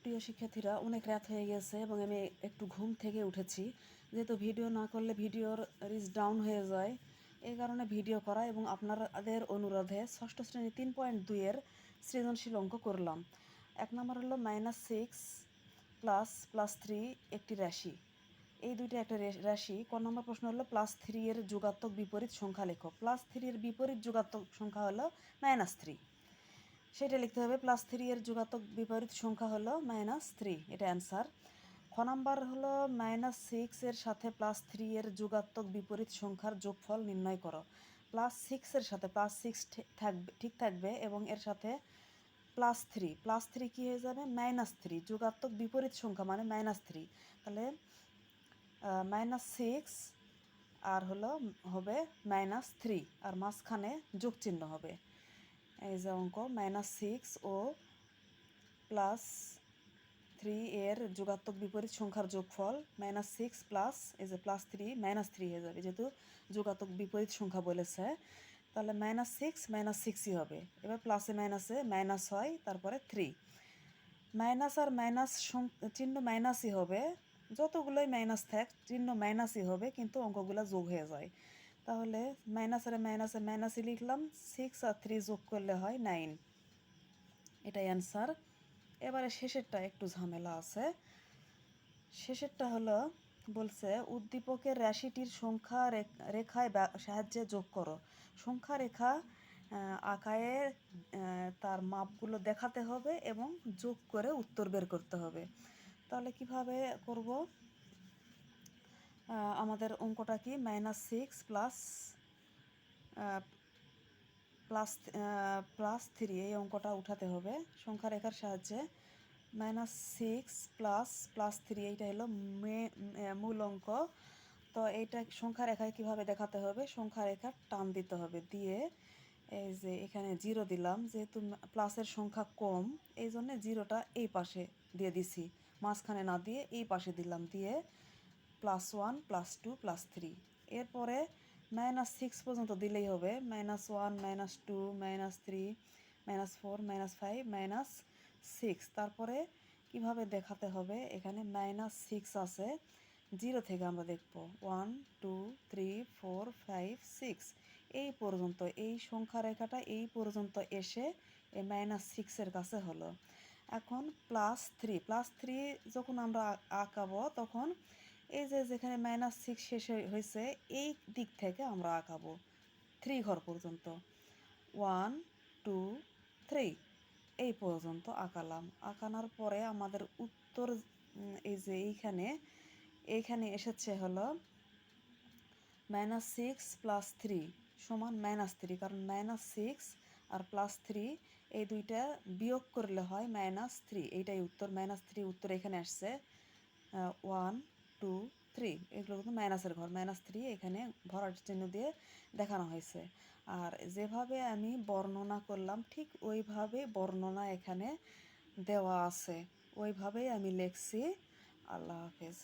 প্রিয় শিক্ষার্থীরা, অনেক রাত হয়ে গেছে এবং আমি একটু ঘুম থেকে উঠেছি। যেহেতু ভিডিও না করলে ভিডিওর রিচ ডাউন হয়ে যায়, এই কারণে ভিডিও করা এবং আপনাদের অনুরোধে ষষ্ঠ শ্রেণী 3.2-এর সৃজনশীল অঙ্ক করলাম। 1 নম্বর হলো -6 প্লাস 3 একটি রাশি। এই দুইটা একটা রাশি। ক নম্বর প্রশ্ন হলো +3 এর যোগাত্মক বিপরীত সংখ্যা লেখো। +3 এর বিপরীত যোগাত্মক সংখ্যা হলো -3। সেটা লিখতে হবে। +3 এর যোগাত্মক বিপরীত সংখ্যা হলো -3, এটা অ্যান্সার। খ নাম্বার হলো -6 এর সাথে +3 এর যোগাত্মক বিপরীত সংখ্যার যোগফল নির্ণয় করো। +6 এর সাথে +6 ঠিক থাকবে এবং এর সাথে +3 কি হয়ে যাবে? -3, যোগাত্মক বিপরীত সংখ্যা মানে -3। তাহলে -6 আর হবে -3 আর মাঝখানে যোগ চিহ্ন হবে। এই যে অঙ্ক, -6 ও +3 এর যোগাত্মক বিপরীত সংখ্যার যোগফল -6 প্লাস এই যে +3 -3 হয়ে যাবে, যেহেতু যোগাত্মক বিপরীত সংখ্যা বলেছে। তাহলে -6 -6ই হবে। এবার প্লাসে মাইনাসে মাইনাস হয়, তারপরে 3 মাইনাস আর মাইনাস চিহ্ন মাইনাসই হবে। যতগুলোই মাইনাস থাক চিহ্ন মাইনাসই হবে, কিন্তু অঙ্কগুলো যোগ হয়ে যায়। তাহলে মাইনাসে মাইনাসই লিখলাম। 6 আর 3 যোগ করলে হয় 9, এটাই অ্যান্সার। এবারে শেষেরটা একটু ঝামেলা আছে। শেষেরটা বলছে উদ্দীপকের রাশিটির সংখ্যা রেখায় সাহায্যে যোগ করো। সংখ্যা রেখা আঁকায়ে তার মাপগুলো দেখাতে হবে এবং যোগ করে উত্তর বের করতে হবে। তাহলে কিভাবে করব? আমাদের অঙ্কটা কি? -6 প্লাস 3, এই অঙ্কটা উঠাতে হবে সংখ্যা রেখার সাহায্যে। -6 +3, এইটা হলো মূল অঙ্ক। তো এইটা সংখ্যা রেখায় কীভাবে দেখাতে হবে? সংখ্যা রেখা টান দিতে হবে, দিয়ে এই যে এখানে 0 দিলাম। যেহেতু প্লাসের সংখ্যা কম, এই জন্যে 0টা এই পাশে দিয়ে দিছি, মাঝখানে না দিয়ে এই পাশে দিলাম, দিয়ে +1 +2 +3। এরপরে -6 পর্যন্ত দিলেই হবে। -1 -2 -3 -4 -5 -6। তারপরে কিভাবে দেখাতে হবে? এখানে -6 আছে, 0 থেকে আমরা দেখব 1 2 3 4 5 6 এই পর্যন্ত। এই সংখ্যা রেখাটা এই পর্যন্ত এসে এই -6-এর কাছে হলো। এখন +3 যখন আমরা আঁকাবো, তখন এই যে যেখানে -6 শেষ হয়েছে এই দিক থেকে আমরা আঁকাবো 3 ঘর পর্যন্ত। 1 2 3 এই পর্যন্ত আঁকালাম। আঁকানোর পরে আমাদের উত্তর এই যে এইখানে এসেছে হলো -6 +3 সমান -3, কারণ -6 আর +3 এই দুইটা বিয়োগ করলে হয় -3, এইটাই উত্তর। -3 উত্তর এখানে আসছে। 1 2 3 এগুলো কিন্তু মাইনাসের ঘর। -3 এখানে ভরাট চিহ্ন দিয়ে দেখানো হয়েছে। আর যেভাবে আমি বর্ণনা করলাম ঠিক ওইভাবে বর্ণনা এখানে দেওয়া আছে, ওইভাবেই আমি লিখছি। আল্লাহ হাফেজ।